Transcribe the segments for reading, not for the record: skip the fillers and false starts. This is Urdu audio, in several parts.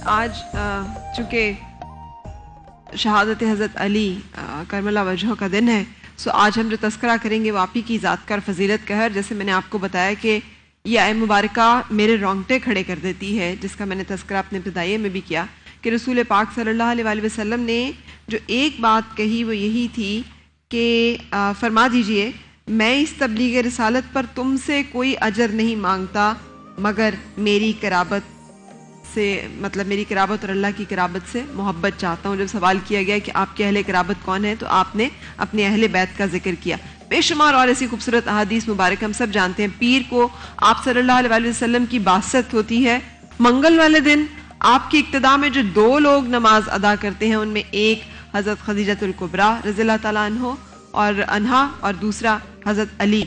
آج چونکہ شہادت حضرت علی کرم اللہ وجہہ کا دن ہے، سو آج ہم جو تذکرہ کریں گے وہ آپ ہی کی ذات کا فضیلت کا ہے. جیسے میں نے آپ کو بتایا کہ یہ آئے مبارکہ میرے رونگٹے کھڑے کر دیتی ہے، جس کا میں نے تذکرہ اپنے ابتدائیے میں بھی کیا کہ رسول پاک صلی اللہ علیہ وآلہ وسلم نے جو ایک بات کہی وہ یہی تھی کہ فرما دیجئے میں اس تبلیغ رسالت پر تم سے کوئی اجر نہیں مانگتا مگر میری قرابت سے، مطلب میری قرابت اور اللہ کی قرابت سے محبت چاہتا ہوں. جب سوال کیا گیا کہ آپ کے اہل قرابت کون ہیں تو آپ نے اپنے اہل بیت کا ذکر کیا. بے شمار اور ایسی خوبصورت احادیث مبارک ہم سب جانتے ہیں. پیر کو آپ صلی اللہ علیہ وآلہ وسلم کی باسط ہوتی ہے. منگل والے دن آپ کی اقتداء میں جو دو لوگ نماز ادا کرتے ہیں ان میں ایک حضرت خدیجۃ الکبریٰ رضی اللہ تعالیٰ عنہا اور دوسرا حضرت علی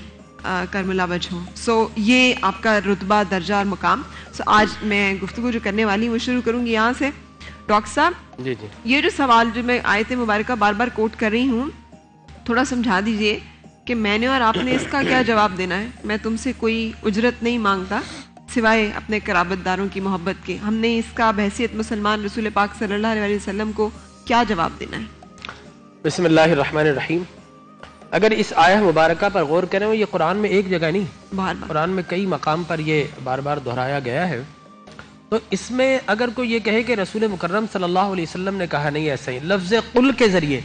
کرم اللہ وجہہ. سو یہ آپ کا رتبہ، درجہ اور مقام. سو آج میں گفتگو جو کرنے والی ہوں وہ شروع کروں گی یہاں سے. ڈاکٹر صاحب جی یہ جو سوال جو میں آیت مبارکہ بار بار کوٹ کر رہی ہوں تھوڑا سمجھا دیجئے کہ میں نے اور آپ نے اس کا کیا جواب دینا ہے. میں تم سے کوئی اجرت نہیں مانگتا سوائے اپنے قرابت داروں کی محبت کے. ہم نے اس کا بحیثیت مسلمان رسول پاک صلی اللہ علیہ وسلم کو کیا جواب دینا ہے؟ بسم اللہ الرحمن الرحیم. اگر اس آیہ مبارکہ پر غور کریں، یہ قرآن میں ایک جگہ نہیں، بار بار قرآن میں کئی مقام پر یہ بار بار دہرایا گیا ہے. تو اس میں اگر کوئی یہ کہے کہ رسول مکرم صلی اللہ علیہ وسلم نے کہا نہیں، ایسا ہی لفظ قل کے ذریعے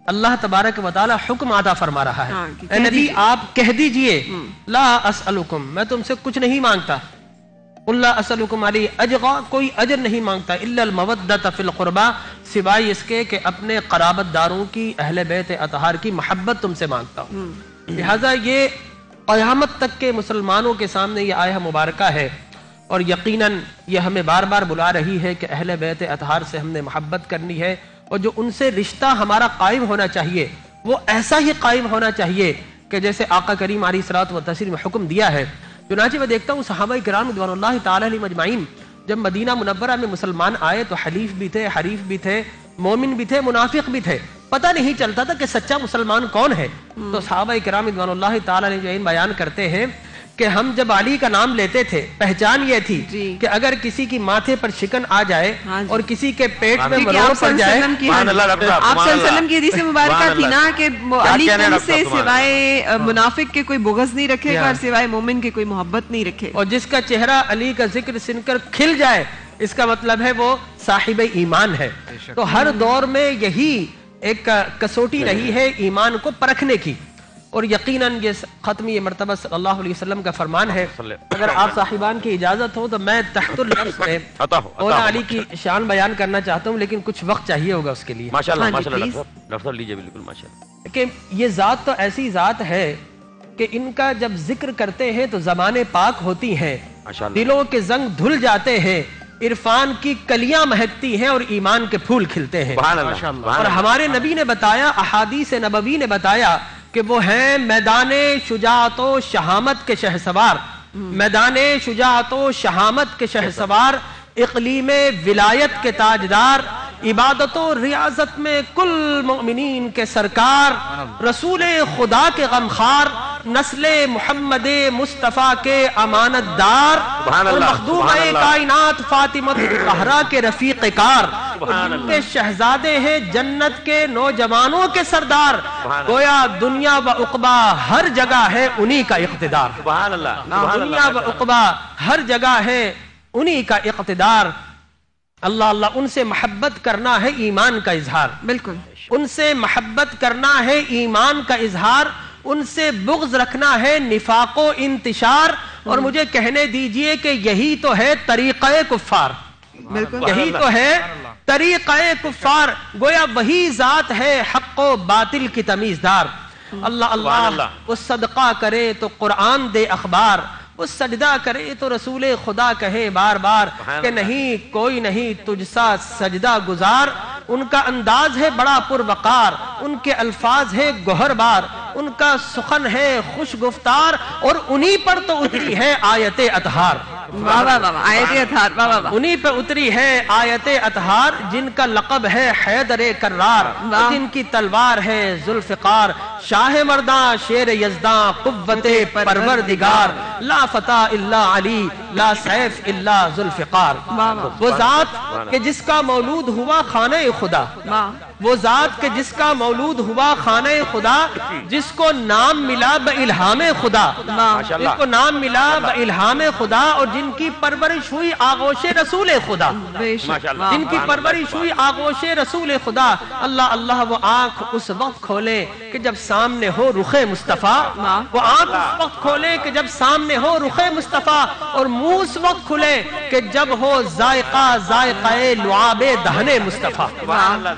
اللہ تبارک و تعالی حکم ادا فرما رہا ہے. اے نبی آپ کہہ دیجئے لا اسألکم، میں تم سے کچھ نہیں مانگتا. قل لا اسألکم علیہ اجرا، کوئی اجر نہیں مانگتا، الا المودۃ فی القربى، سوائے اس کے کہ اپنے قرابت داروں کی، اہل بیت اطہار کی محبت تم سے مانگتا ہوں. لہذا یہ قیامت تک کے مسلمانوں کے سامنے یہ آیہ مبارکہ ہے اور یقیناً یہ ہمیں بار بار بلا رہی ہے کہ اہل بیت اطہار سے ہم نے محبت کرنی ہے اور جو ان سے رشتہ ہمارا قائم ہونا چاہیے وہ ایسا ہی قائم ہونا چاہیے کہ جیسے آقا کریم علیہ الصلوۃ والتسلیم میں حکم دیا ہے. چنانچہ میں دیکھتا ہوں صحابہ کرام رضوان اللہ تعالی علیہم اجمعین جب مدینہ منورہ میں مسلمان آئے تو حلیف بھی تھے، حریف بھی تھے، مومن بھی تھے، منافق بھی تھے. پتہ نہیں چلتا تھا کہ سچا مسلمان کون ہے. تو صحابہ کرام رضوان اللہ تعالی علیہم اجمعین بیان کرتے ہیں کہ ہم جب علی کا نام لیتے تھے پہچان یہ تھی کہ اگر کسی کی ماتھے پر شکن آ جائے اور کسی کے پیٹ میں مرور پڑ جائے، آپ صلی اللہ علیہ وسلم کی حدیث مبارکہ تھی نا کہ علی تم سے سوائے منافق کے کوئی بغض نہیں رکھے گا اور سوائے مومن کے کوئی محبت نہیں رکھے گا. اور جس کا چہرہ علی کا ذکر سن کر کھل جائے اس کا مطلب ہے وہ صاحب ایمان ہے. تو ہر دور میں یہی ایک کسوٹی رہی ہے ایمان کو پرکھنے کی. اور یقیناً یہ ختمی مرتبہ صلی اللہ علیہ وسلم کا فرمان ہے. اگر آپ صاحبان کی اجازت ہو تو میں تحت اللفظ میں مولا علی کی شان بیان کرنا چاہتا ہوں، لیکن کچھ وقت چاہیے ہوگا اس کے لیے. ماشاءاللہ ماشاءاللہ ڈاکٹر صاحب لیجئے بالکل ماشاءاللہ. کہ یہ ذات تو ایسی ذات ہے کہ ان کا جب ذکر کرتے ہیں تو زبانیں پاک ہوتی ہیں، دلوں کے زنگ دھل جاتے ہیں، عرفان کی کلیاں مہکتی ہیں اور ایمان کے پھول کھلتے ہیں. اور ہمارے نبی نے بتایا، احادیث نبوی نے بتایا کہ وہ ہیں میدان شجاعت و شہامت کے شہسوار، میدان شجاعت و شہامت کے شہسوار، اقلیم ولایت کے تاجدار، عبادت و ریاضت میں کل مؤمنین کے سرکار، رسول خدا کے غمخوار، نسل محمد مصطفیٰ کے امانت دار، اور مخدومہ کائنات فاطمہ الزہرا کے رفیق کار، جن کے شہزادے ہیں جنت کے نوجوانوں کے سردار. گویا دنیا و عقبہ ہر جگہ ہے انہی کا اقتدار. دنیا و عقبہ ہر جگہ ہے انہی کا اقتدار. اللہ اللہ، ان سے محبت کرنا ہے ایمان کا اظہار. بالکل ان سے محبت کرنا ہے ایمان کا اظہار، ان سے بغض رکھنا ہے نفاق و انتشار. اور مجھے کہنے دیجئے کہ یہی تو ہے طریقہ کفار. بالکل یہی تو ہے طریقہ کفار. گویا وہی ذات ہے حق و باطل کی تمیزدار. اللہ اللہ، وہ صدقہ کرے تو قرآن دے اخبار، وہ سجدہ کرے تو رسول خدا کہے بار بار کہ نہیں کوئی نہیں تجھ سا سجدہ گزار. ان کا انداز ہے بڑا پروقار، ان کے الفاظ ہے گوہر بار، ان کا سخن ہے خوش گفتار، اور انہی پر تو اتری ہے آیت اطہار. آیت اطہار، انہی پہ اتری ہے آیت اطہار، جن کا لقب ہے حیدر کرار، جن کی تلوار ہے ذوالفقار. شاہ مرداں شیر یزداں قوت پروردگار لا فتح الا علی لا سیف الا ذوالفقار. وہ ذات کہ جس کا مولود ہوا خانہ خدا، وہ ذات کہ جس کا مولود ہوا خانہ خدا، جس کو نام ملا بإلہام خدا، جس کو نام ملا بإلہام خدا، اور جن کی پرورش ہوئی آغوش رسول خدا، جن کی پرورش ہوئی آغوش رسول خدا. اللہ اللہ وہ آنکھ اس وقت کھولے کہ جب سامنے ہو رخ مصطفیٰ، وہ آنکھ اس وقت کھولے کہ جب سامنے ہو رخ مصطفیٰ، اور منہ اس وقت کھلے کہ جب ہو ذائقہ لعاب دہن مصطفیٰ،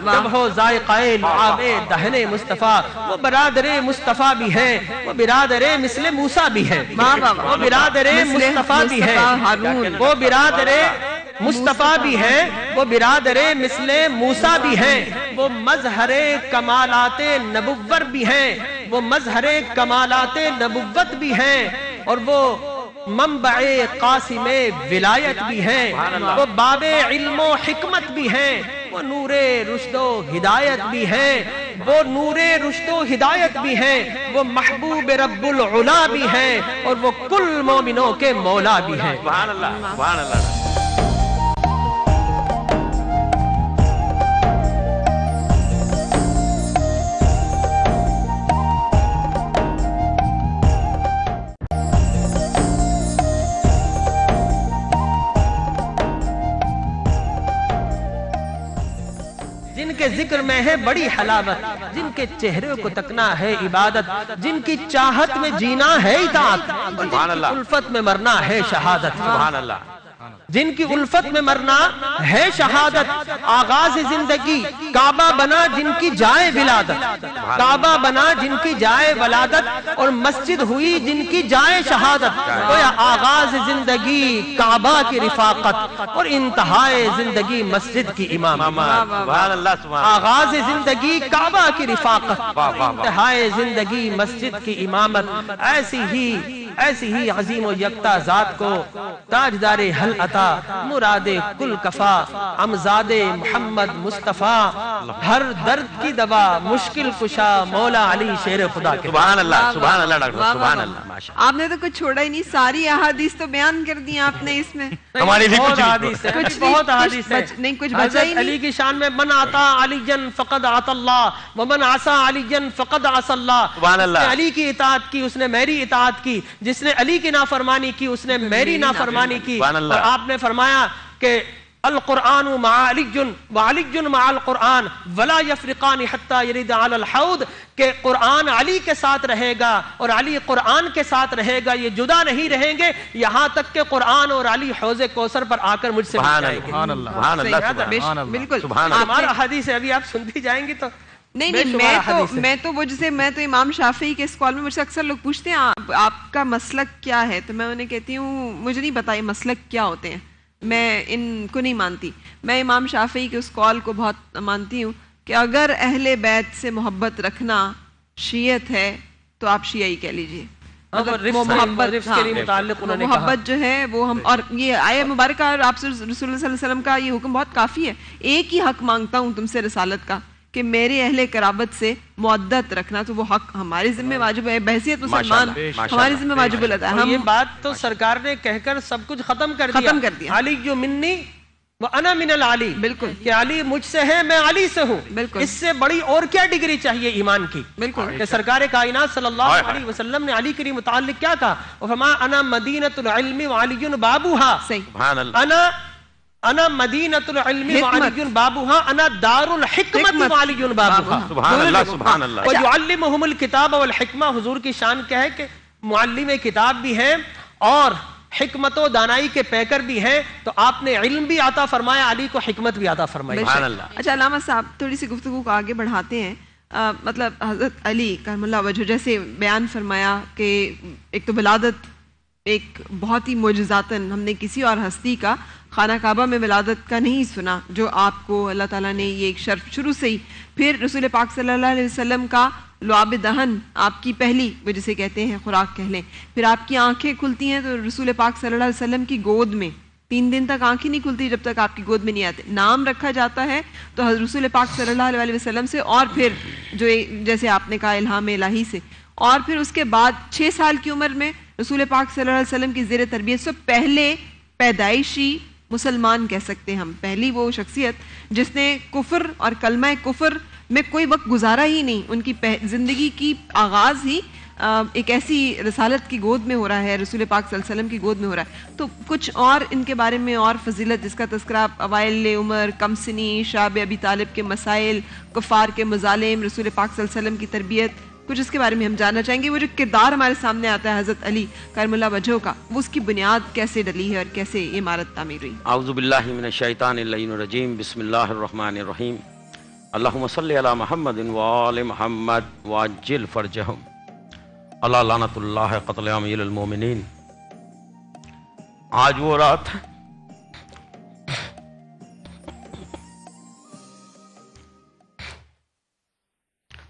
جب ہو ذائقہ لعاب دہن مصطفیٰ. وہ برادر مصطفیٰ بھی ہیں، وہ برادر مثل موسیٰ بھی ہیں، وہ برادر مصطفیٰ بھی ہیں، وہ برادر مصطفیٰ بھی ہیں، وہ برادر مثل موسیٰ بھی ہیں، وہ مظہر کمالات نبوت بھی ہیں، وہ مظہر کمالات نبوت بھی ہیں، اور وہ منبع قاسم ولایت بھی ہیں، وہ باب علم و حکمت بھی ہیں، وہ نور رشد و ہدایت بھی ہیں، وہ نور رشد و ہدایت بھی ہیں، وہ محبوب رب العلا بھی ہیں، اور وہ کل مومنوں کے مولا بھی ہیں. سبحان اللہ سبحان اللہ. جن کے ذکر میں ہے بڑی حلاوت، جن کے چہرے کو تکنا ہے عبادت، جن کی چاہت میں جینا ہے اطاعت، اور جن کی الفت میں مرنا ہے شہادت. سبحان اللہ. جن کی الفت میں مرنا ہے شہادت. آغاز زندگی کعبہ بنا جن کی جائے ولادت، کعبہ بنا جن کی جائے ولادت، اور مسجد ہوئی جن کی جائے شہادت. گویا آغاز زندگی کعبہ کی رفاقت، اور انتہائے زندگی مسجد کی امامت. سبحان اللہ سبحان اللہ. آغاز زندگی کعبہ کی رفاقت، انتہائے زندگی مسجد کی امامت. ایسی ہی عظیم و یکتا ذات کو تاجدار حل عطا، مراد کل کفا، امزاد محمد مصطفیٰ، ہر درد کی دوا، مشکل کشا، مولا علی شیر خدا کے. سبحان اللہ سبحان اللہ ڈاکٹر سبحان اللہ. آپ نے تو کچھ چھوڑا ہی نہیں، ساری احادیث تو بیان کر دی آپ نے اس میں. ہماری لیے بہت احادیث ہے، بہت احادیث ہے. نہیں کچھ بچا ہی حضرت علی نہیں. کی شان میں من آتا علی جن فقد آتا اللہ، ومن عصا علی جن فقد عصا اللہ. سبحان اللہ. جس نے علی کی اطاعت کی اس نے میری اطاعت کی، جس نے علی کی نافرمانی کی اس نے میری نافرمانی کی. اور آپ نے فرمایا کہ القرآن مع علی وعلی مع القرآن ولا یفرقان حتی یرد علی الحوض، کہ قرآن علی کے ساتھ رہے گا اور علی قرآن کے ساتھ رہے گا، یہ جدا نہیں رہیں گے یہاں تک کہ قرآن اور علی حوض کوثر پر آ کر مجھ سے مل جائیں گے. سبحان اللہ سبحان اللہ. بالکل. سبحان حدیث ہے، ابھی آپ سنتی جائیں گی تو نہیں میں تو امام شافعی کے اس قول میں، مجھ سے اکثر لوگ پوچھتے ہیں آپ کا مسلک کیا ہے، تو میں انہیں کہتی ہوں مجھے نہیں پتا یہ مسلک کیا ہوتے ہیں، میں ان کو نہیں مانتی. میں امام شافعی کے اس قول کو بہت مانتی ہوں کہ اگر اہل بیت سے محبت رکھنا شیعت ہے تو آپ شیعی کہہ لیجئے. محبت جو ہے وہ ہم، اور یہ آیہ مبارکہ اور آپ سے رسول اللہ صلی اللہ علیہ وسلم کا یہ حکم بہت کافی ہے. ایک ہی حق مانگتا ہوں تم سے رسالت کا کہ میرے اہل قرابت سے مودت رکھنا، تو وہ حق ہمارے ذمہ واجب ہے، بحیثیت مسلمان ہمارے ذمہ واجب العطا ہے. یہ بات تو سرکار نے کہہ کر سب کچھ ختم کر دیا. علی جو منی وَأَنَا مِنَ الْعَلِي، بالکل کہ علی مجھ سے ہے میں علی سے ہوں. بالکل. اس سے بڑی اور کیا ڈگری چاہیے ایمان کی؟ بالکل. کہ سرکار کائنات صلی اللہ علیہ وسلم نے علی کے متعلق کیا کہا؟ وَفَمَا أَنَا مَدِينَةُ الْعِلْمِ وَعَلِيٌّ بَابُهَا. سبحان اللہ. انا مدینۃ العلم وعلی بابها، انا دار الحکمت وعلی بابها. سبحان اللہ سبحان اللہ. ويعلمهم الكتاب والحکمہ، حضور کی شان کیا ہے کہ معلم کتاب بھی ہیں اور حکمت و دانائی کے پیکر بھی ہیں. تو آپ نے علم بھی عطا فرمایا، علی کو حکمت بھی عطا فرمائی. سبحان اللہ. اچھا علامہ صاحب تھوڑی سی گفتگو کو آگے بڑھاتے ہیں. مطلب حضرت علی کرم اللہ وجہ جیسے بیان فرمایا کہ ایک تو ولادت ایک بہت ہی معجزاتاً، ہم نے کسی اور ہستی کا خانہ کعبہ میں ولادت کا نہیں سنا جو آپ کو اللہ تعالیٰ نے یہ ایک شرف شروع سے ہی. پھر رسول پاک صلی اللہ علیہ وسلم کا لعاب دہن، آپ کی پہلی وہ جسے کہتے ہیں خوراک کہہ لیں. پھر آپ کی آنکھیں کھلتی ہیں تو رسول پاک صلی اللہ علیہ وسلم کی گود میں 3 دن تک آنکھ ہی نہیں کھلتی جب تک آپ کی گود میں نہیں آتے. نام رکھا جاتا ہے تو حضرت رسول پاک صلی اللہ علیہ وسلم سے، اور پھر جو جیسے آپ نے کہا الہام الہی سے، اور پھر اس کے بعد 6 سال کی عمر میں رسول پاک صلی اللہ علیہ وسلم کی زیر تربیت سے پہلے پیدائشی مسلمان کہہ سکتے ہیں ہم، پہلی وہ شخصیت جس نے کفر اور کلمہ کفر میں کوئی وقت گزارا ہی نہیں. ان کی زندگی کی آغاز ہی ایک ایسی رسالت کی گود میں ہو رہا ہے، رسول پاک صلی اللہ علیہ وسلم کی گود میں ہو رہا ہے. تو کچھ اور ان کے بارے میں اور فضیلت جس کا تذکرہ اوائل عمر، کم سنی، شاب ابی طالب کے مسائل، کفار کے مظالم، رسول پاک صلی اللہ علیہ وسلم کی تربیت، کچھ اس کے بارے میں ہم جاننا چاہیں گے. وہ جو کردار ہمارے سامنے آتا ہے حضرت علی کرم اللہ وجہہ کا، وہ اس کی بنیاد کیسے ڈلی ہے اور کیسے یہ عمارت تعمیر ہوئی؟ اعوذ باللہ من الشیطان اللعین الرجیم، بسم اللہ الرحمن الرحیم. اللہم صلی علی محمد وآل محمد وعجل فرجہم اللہ لعنت اللہ قتل امیل المومنین. آج وہ رات ہے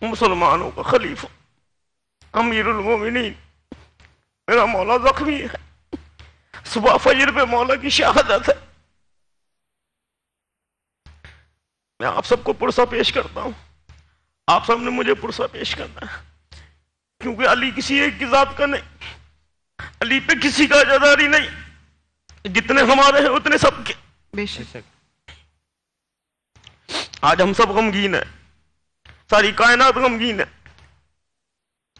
مسلمانوں کا خلیفہ امیر المومنین میرا مولا زخمی ہے. صبح فجر پہ مولا کی شہادت ہے. میں آپ سب کو پرسہ پیش کرتا ہوں، آپ سب نے مجھے پرسہ پیش کرنا ہے، کیونکہ علی کسی ایک کی ذات کا نہیں، علی پہ کسی کا جداری نہیں، جتنے ہمارے ہیں اتنے سب کے. بے شک آج ہم سب غمگین ہیں، ساری کائنات غمگین ہے.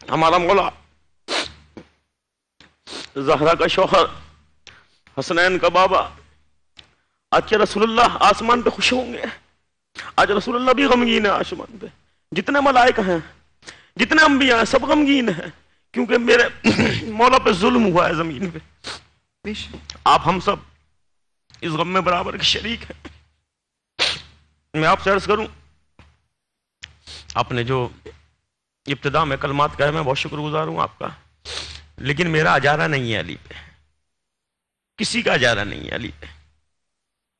ہمارا مولا زہرا کا شوہر، حسنین کا بابا، آج کے رسول اللہ آسمان پہ خوش ہوں گے. آج رسول اللہ بھی غمگین ہے آسمان پہ. جتنے ملائکہ ہیں، جتنے انبیاء ہیں، سب غمگین ہیں، کیونکہ میرے مولا پہ ظلم ہوا ہے زمین پہ. آپ ہم سب اس غم میں برابر کے شریک ہیں. میں آپ سے عرض کروں، آپ نے جو ابتدا میں کلمات کہے، میں بہت شکر گزار ہوں آپ کا، لیکن میرا اجارہ نہیں ہے علی پہ، کسی کا اجارہ نہیں ہے علی پہ.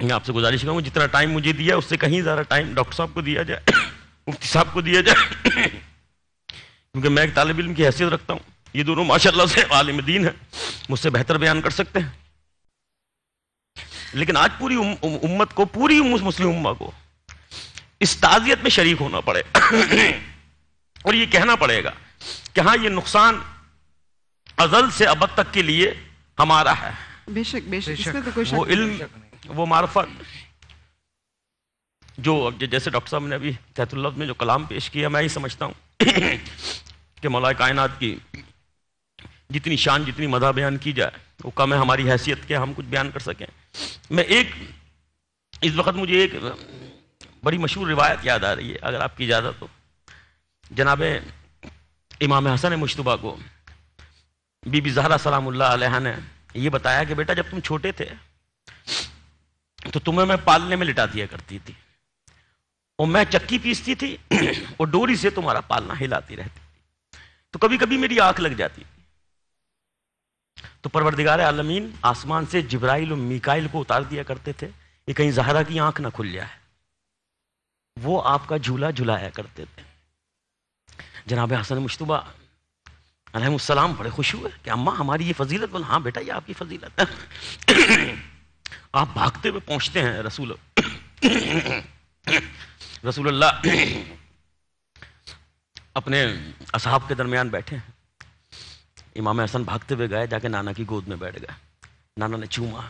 میں آپ سے گزارش کروں، جتنا ٹائم مجھے دیا اس سے کہیں زیادہ ٹائم ڈاکٹر صاحب کو دیا جائے، مفتی صاحب کو دیا جائے، کیونکہ میں ایک طالب علم کی حیثیت رکھتا ہوں. یہ دونوں ماشاءاللہ سے عالم دین ہیں، مجھ سے بہتر بیان کر سکتے ہیں. لیکن آج پوری امت کو، پوری مسلم امہ کو اس تعزیت میں شریک ہونا پڑے اور یہ کہنا پڑے گا کہ ہاں یہ نقصان ازل سے ابد تک کے لیے ہمارا ہے. بے شک بے شک، اس میں تو کوئی شک وہ علم، وہ معرفت جو جیسے ڈاکٹر صاحب نے ابھی تحت اللفظ میں جو کلام پیش کیا، میں ہی سمجھتا ہوں کہ مولا کائنات کی جتنی شان، جتنی مدح بیان کی جائے وہ کم ہے ہماری حیثیت کے ہم کچھ بیان کر سکیں. میں اس وقت مجھے ایک بڑی مشہور روایت یاد آ رہی ہے، اگر آپ کی اجازت ہو. جناب امام حسن مجتبیٰ کو بی بی زہرا سلام اللہ علیہ نے یہ بتایا کہ بیٹا جب تم چھوٹے تھے تو تمہیں میں پالنے میں لٹا دیا کرتی تھی، اور میں چکی پیستی تھی اور ڈوری سے تمہارا پالنا ہلاتی رہتی تھی، تو کبھی کبھی میری آنکھ لگ جاتی تھی. تو پروردگار عالمین آسمان سے جبرائیل و میکائیل کو اتار دیا کرتے تھے کہ کہیں زہرا کی آنکھ نہ کھل جائے. وہ آپ کا جھولا جھلایا کرتے تھے. جناب حسن مجتبیٰ علیہ السلام بڑے خوش ہوئے کہ اماں ہماری یہ فضیلت. بولا ہاں بیٹا یہ آپ کی فضیلت ہے. آپ بھاگتے ہوئے پہنچتے ہیں رسول اللہ اپنے اصحاب کے درمیان بیٹھے ہیں. امام حسن بھاگتے ہوئے گئے، جا کے نانا کی گود میں بیٹھ گئے. نانا نے چوما.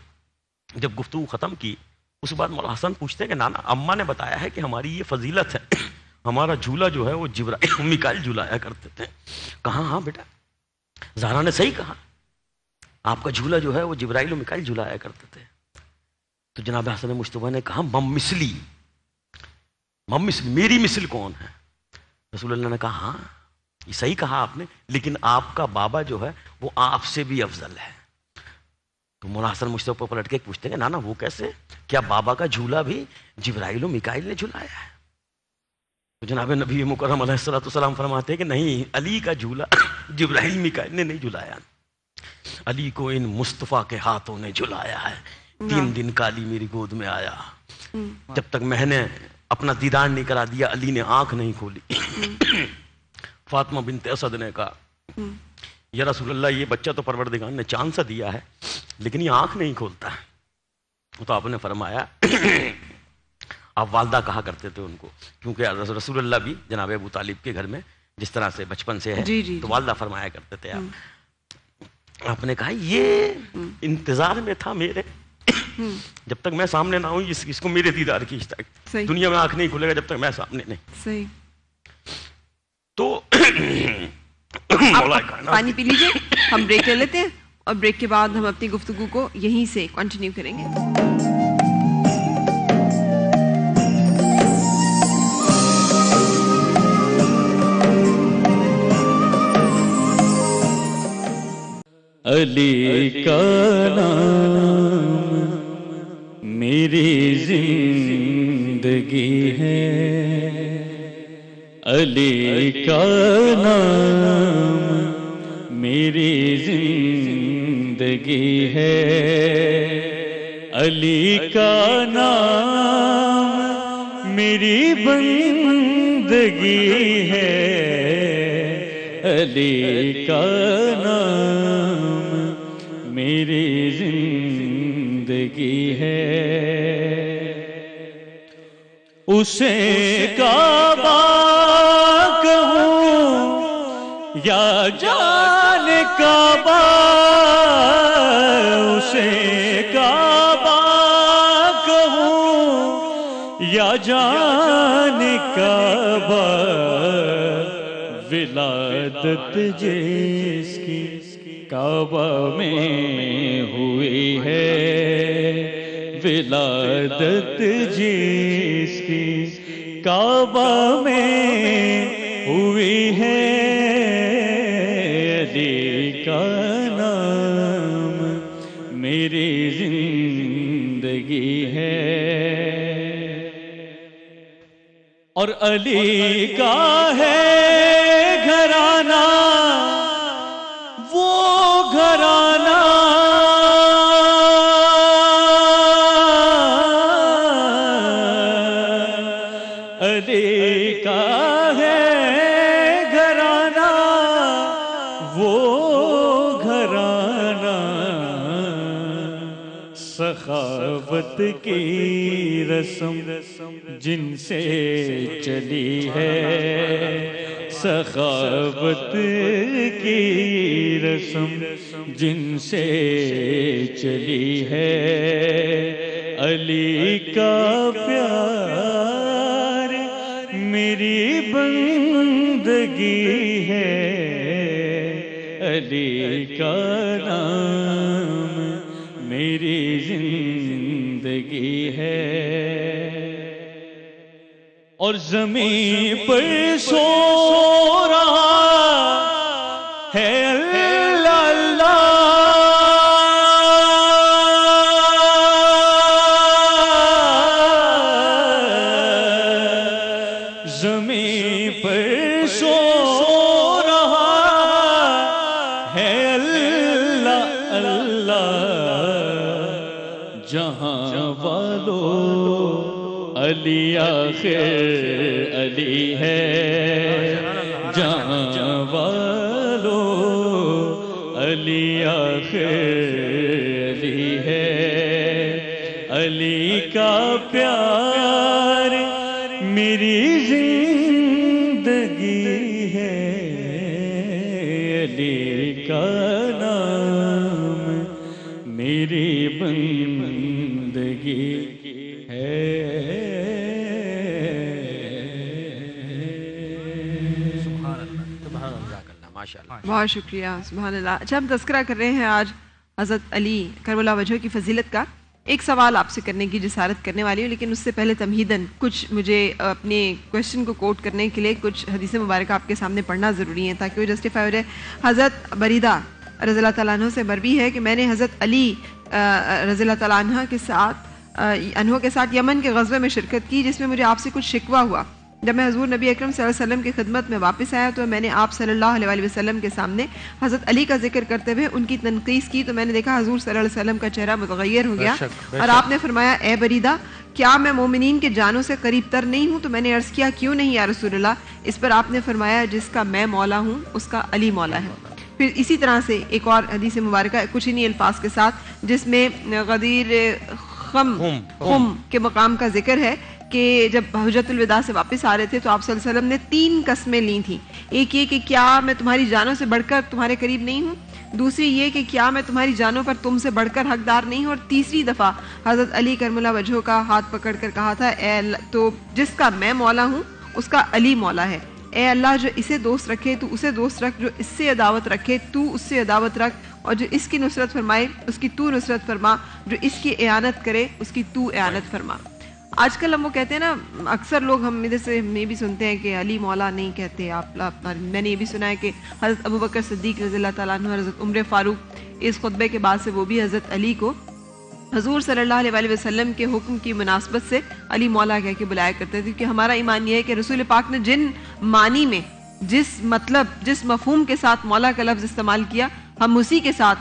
جب گفتگو ختم کی اس کے بعد مولا حسن پوچھتے ہیں کہ نانا اماں نے بتایا ہے کہ ہماری یہ فضیلت ہے، ہمارا جھولا جو ہے وہ جبرائیل میکائیل جھلایا کرتے تھے. کہاں ہاں بیٹا زہرا نے صحیح کہا، آپ کا جھولا جو ہے وہ جبرائیل و میکائیل جھلایا کرتے تھے. تو جناب حسن مجتبیٰ نے کہا مم مثلی، میری مثل کون ہے؟ رسول اللہ نے کہا ہاں یہ صحیح کہا آپ نے، لیکن آپ کا بابا جو ہے وہ آپ سے بھی افضل ہے. تو مولا حسن مجتبیٰ پلٹ کے پوچھتے ہیں نانا وہ کیسے؟ کیا بابا کا جھولا بھی جبرائیل و میکائیل نے جھلایا ہے؟ تو جناب نبی مکرم علیہ السلام فرماتے ہیں کہ نہیں، علی کا جھولا جبرائیل میکائیل نے نہیں جھلایا، علی کو ان مصطفیٰ کے ہاتھوں نے جھلایا ہے. 3 دن کا علی میری گود میں آیا، جب تک میں نے اپنا دیدار نہیں کرا دیا علی نے آنکھ نہیں کھولی. فاطمہ بنت اسد نے کہا یا رسول اللہ یہ بچہ تو پروردگار نے چاند سا دیا ہے لیکن یہ آنکھ نہیں کھولتا ہے. تو آپ نے فرمایا آپ والدہ کہا کرتے تھے ان کو، کیونکہ رسول اللہ بھی جناب ابو طالب کے گھر میں جس طرح سے بچپن سے ہے تو والدہ فرمایا کرتے تھے آپ نے کہا یہ انتظار میں تھا میرے جب تک میں سامنے نہ ہوں اس کو میرے دیدار کی دنیا میں آنکھ نہیں کھلے گا جب تک میں سامنے نہیں. صحیح. تو پانی پی لیجئے، ہم بریک لے لیتے ہیں اور بریک کے بعد ہم اپنی گفتگو کو یہیں سے کنٹینیو کریں گے. علی کا نام میری زندگی ہے، علی کا نام میری زندگی ہے، علی کا نام میری بندگی ہے، علی کا نام میری زندگی ہے. اسے کعبہ کہوں یا جان کعبہ، اسے کعبہ کہوں یا جان کعبہ، ولادت جس کی کعبہ میں ہوئی ہے، ولادت جس کی کعبہ میں ہوئی ہے، علی کا نام میری زندگی ہے. اور علی کا ہے گھرانہ، وہ گھرانہ علی کا ہے گھرانہ، وہ گھرانہ سخاوت کی رسم جن سے چلی ہے، سخاوت کی رسم جن سے چلی ہے، علی کا پیار میری بندگی ہے، علی کا نام میری زندگی ہے. اور زمین پر سو رہا ہے اللہ اللہ، زمین پر سو رہا ہے اللہ اللہ، جہاں والوں علی آخر علی ہے، جہاں والوں علی آخر علی ہے، علی کا پیار میری زندگی ہے، علی کا نام میری بندگی ہے. بہت شکریہ، سبحان اللہ. اچھا، ہم تذکرہ کر رہے ہیں آج حضرت علی کرم اللہ وجہ کی فضیلت کا. ایک سوال آپ سے کرنے کی جسارت کرنے والی ہوں، لیکن اس سے پہلے تمہیداً کچھ مجھے اپنے کوشچن کو کوٹ کرنے کے لیے کچھ حدیث مبارکہ آپ کے سامنے پڑھنا ضروری ہے تاکہ وہ جسٹیفائی ہو جائے. حضرت بریدہ رضی اللہ تعالیٰ عنہ سے مروی ہے کہ میں نے حضرت علی رضی اللہ تعالیٰ عنہ کے ساتھ یمن کے غزوے میں شرکت کی، جس میں مجھے آپ سے کچھ شکوہ ہوا. جب میں حضور نبی اکرم صلی اللہ علیہ وسلم کی خدمت میں واپس آیا تو میں نے آپ صلی اللہ علیہ وسلم کے سامنے حضرت علی کا ذکر کرتے ہوئے ان کی تنقیص کی، تو میں نے دیکھا حضور صلی اللہ علیہ وسلم کا چہرہ متغیر ہو گیا اور آپ نے فرمایا اے بریدہ کیا میں مومنین کے جانوں سے قریب تر نہیں ہوں؟ تو میں نے عرض کیا کیوں نہیں یا رسول اللہ؟ اس پر آپ نے فرمایا جس کا میں مولا ہوں اس کا علی مولا ہے. پھر اسی طرح سے ایک اور حدیث مبارکہ کچھ انہی الفاظ کے ساتھ جس میں غدیر خم کے مقام کا ذکر ہے کہ جب حجۃ الوداع سے واپس آ رہے تھے تو آپ صلی اللہ علیہ وسلم نے 3 قسمیں لی تھیں. ایک یہ کہ کیا میں تمہاری جانوں سے بڑھ کر تمہارے قریب نہیں ہوں, دوسری یہ کہ کیا میں تمہاری جانوں پر تم سے بڑھ کر حقدار نہیں ہوں, اور تیسری دفعہ حضرت علی کرم اللہ وجہہ کا ہاتھ پکڑ کر کہا تھا اے اللہ, تو جس کا میں مولا ہوں اس کا علی مولا ہے, اے اللہ جو اسے دوست رکھے تو اسے دوست رکھ, جو اس سے عداوت رکھے تو اس سے عداوت رکھ, اور جو اس کی نصرت فرمائے اس کی تو نصرت فرما, جو اس کی اعانت کرے اس کی تو اعانت فرما. آج کل ہم وہ کہتے ہیں نا, اکثر لوگ ہم ادھر سے میں بھی سنتے ہیں کہ علی مولا نہیں کہتے آپ. میں نے یہ بھی سنا ہے کہ حضرت ابوبکر صدیق رضی اللہ تعالیٰ عنہ, حضرت عمر فاروق اس خطبے کے بعد سے وہ بھی حضرت علی کو حضور صلی اللہ علیہ وآلہ وسلم کے حکم کی مناسبت سے علی مولا کہہ کے بلایا کرتے تھے, کیونکہ ہمارا ایمان یہ ہے کہ رسول پاک نے جن معنی میں جس مطلب جس مفہوم کے ساتھ مولا کا لفظ استعمال کیا ہم اسی کے ساتھ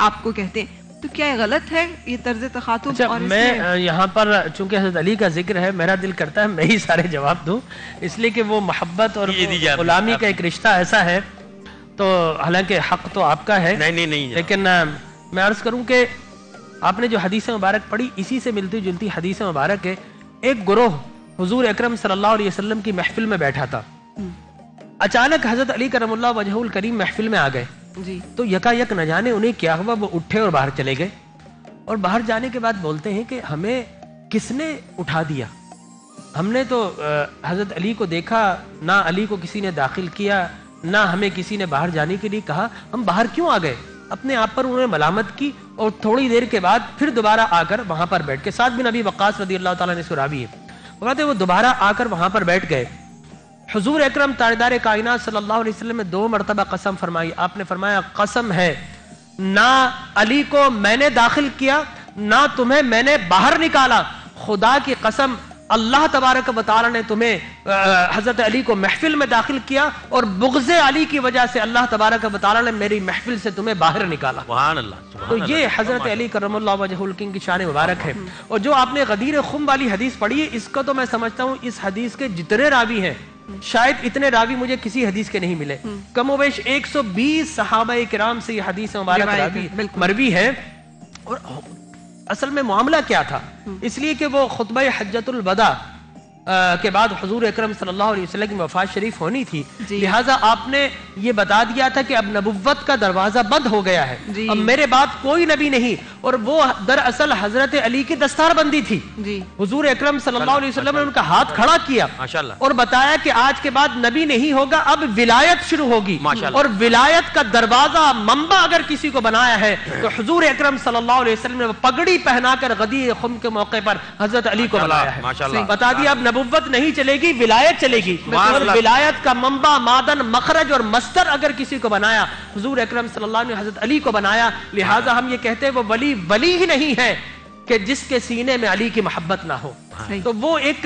آپ کو کہتے ہیں. تو کیا یہ غلط ہے یہ طرز تخاطب؟ اچھا, اور میں یہاں پر چونکہ حضرت علی کا ذکر ہے, میرا دل کرتا ہے میں ہی سارے جواب دوں, اس لیے کہ وہ محبت اور غلامی کا ایک رشتہ ایسا ہے, تو حالانکہ حق تو آپ کا ہے, لیکن میں عرض کروں کہ آپ نے جو حدیث مبارک پڑھی اسی سے ملتی جلتی حدیث مبارک ہے. ایک گروہ حضور اکرم صلی اللہ علیہ وسلم کی محفل میں بیٹھا تھا, اچانک حضرت علی کرم اللہ وجہہ الکریم محفل میں آ گئے جی, تو یکا یک نہ جانے انہیں کیا ہوا, وہ اٹھے اور باہر چلے گئے, اور باہر جانے کے بعد بولتے ہیں کہ ہمیں کس نے اٹھا دیا, ہم نے تو حضرت علی کو دیکھا, نہ علی کو کسی نے داخل کیا, نہ ہمیں کسی نے باہر جانے کے لیے کہا, ہم باہر کیوں آ گئے. اپنے آپ پر انہوں نے ملامت کی, اور تھوڑی دیر کے بعد پھر دوبارہ آ کر وہاں پر بیٹھ کے, سعد بن ابی وقاص رضی اللہ تعالیٰ نے اس کو راوی ہے, وہ کہتے ہیں وہ دوبارہ آ کر وہاں پر بیٹھ گئے. حضور اکرم تاجدار کائنات صلی اللہ علیہ وسلم نے 2 مرتبہ قسم فرمائی. آپ نے فرمایا قسم ہے نہ علی کو میں نے داخل کیا نہ تمہیں میں نے باہر نکالا, خدا کی قسم اللہ تبارک و تعالی نے تمہیں حضرت علی کو محفل میں داخل کیا, اور بغض علی کی وجہ سے اللہ تبارک و تعالی نے میری محفل سے تمہیں باہر نکالا. سبحان اللہ. تو یہ حضرت علی کرم اللہ وجہ الکریم کی شان مبارک ہے. اور جو آپ نے غدیر خم والی حدیث پڑھی ہے, اس کو تو میں سمجھتا ہوں اس حدیث کے جتنے راوی ہیں شاید اتنے راوی مجھے کسی حدیث کے نہیں ملے. کم و بیش 120 صحابہ کرام سے یہ حدیث مبارک مروی ہے. اور اصل میں معاملہ کیا تھا, اس لیے کہ وہ خطبہ حجۃ الوداع کے بعد حضور اکرم صلی اللہ علیہ وسلم کی وفات شریف ہونی تھی, لہٰذا آپ نے یہ بتا دیا تھا کہ اب نبوت کا دروازہ بند ہو گیا ہے, اب میرے بعد کوئی نبی نہیں. اور وہ دراصل حضرت علی کی دستار بندی تھی. حضور اکرم صلی اللہ علیہ وسلم نے ان کا ہاتھ کھڑا کیا اور بتایا کہ آج کے بعد نبی نہیں ہوگا, اب ولایت شروع ہوگی, اور ولایت کا دروازہ منبع اگر کسی کو بنایا ہے تو حضور اکرم صلی اللہ علیہ وسلم نے پگڑی پہنا کر غدیر خم کے موقع پر حضرت علی کو بنایا ہے. بتا دیا اب نبوت نہیں چلے گی, ولایت چلے گی, اور ولایت کا منبع, مادن, مخرج اور مصدر اگر کسی کو بنایا حضور اکرم صلی اللہ علیہ وسلم نے حضرت علی کو بنایا. لہٰذا ہم یہ کہتے ہیں وہ ولی ہی نہیں ہے کہ جس کے سینے میں علی کی محبت نہ ہو. تو وہ ایک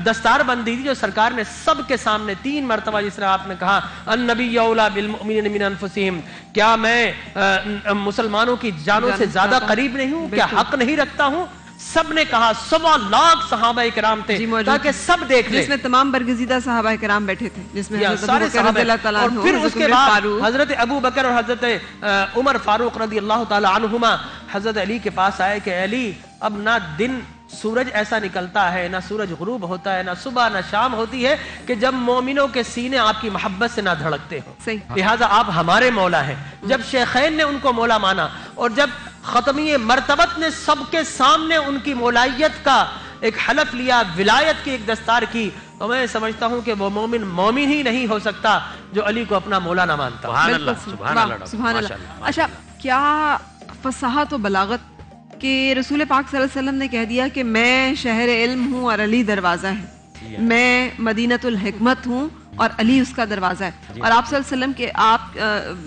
دستار بندی تھی جو سرکار نے سب کے سامنے 3 مرتبہ, جس طرح آپ نے کہا النبی اولی بالمؤمنین من انفسہم, کیا میں مسلمانوں کی جانوں سے زیادہ قریب نہیں ہوں, کیا حق نہیں رکھتا ہوں. سب نے کہا, 1.25 لاکھ صحابہ کرام تھے تاکہ سب دیکھ لیں, جس میں تمام برگزیدہ صحابہ کرام بیٹھے تھے, جس میں سارے صحابہ. اور پھر اس کے بعد حضرت ابو بکر اور حضرت عمر فاروق رضی اللہ تعالی عنہما حضرت علی کے پاس آئے کہ علی اب نہ دن سورج ایسا نکلتا ہے, نہ سورج غروب ہوتا ہے, نہ صبح نہ شام ہوتی ہے کہ جب مومنوں کے سینے آپ کی محبت سے نہ دھڑکتے ہوں. لہٰذا آپ ہمارے مولا ہیں. جب شیخین نے ان کو مولا مانا, اور جب ختمی مرتبت نے سب کے سامنے ان کی مولائیت کا ایک حلف لیا, ولایت کی ایک دستار کی, تو میں سمجھتا ہوں کہ وہ مومن ہی نہیں ہو سکتا جو علی کو اپنا مولا نہ مانتا. سبحان اللہ, سبحان اللہ, سبحان اللہ. اچھا, کیا فصاحت و بلاغت کہ رسول پاک صلی اللہ علیہ وسلم نے کہہ دیا کہ میں شہر علم ہوں اور علی دروازہ ہے, میں مدینۃ الحکمت ہوں اور علی اس کا دروازہ ہے. اور آپ صلی اللہ علیہ وسلم کے, آپ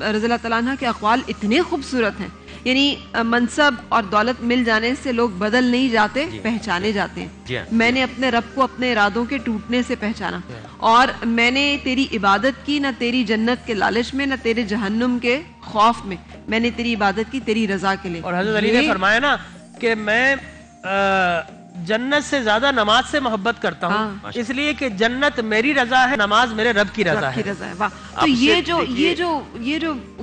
رضی اللہ تعالیٰ عنہ کے اقوال اتنے خوبصورت ہیں, یعنی منصب اور دولت مل جانے سے لوگ بدل نہیں جاتے, پہچانے جاتے ہیں. میں نے اپنے رب کو اپنے ارادوں کے ٹوٹنے سے پہچانا, اور میں نے تیری عبادت کی نہ تیری جنت کے لالچ میں نہ تیرے جہنم کے خوف میں, میں نے تیری عبادت کی تیری رضا کے لیے. اور حضرت علی نے فرمایا نا کہ میں جنت سے زیادہ نماز سے محبت کرتا ہوں, اس لیے کہ جنت میری رضا ہے, نماز میرے رب کی رضا ہے. تو یہ جو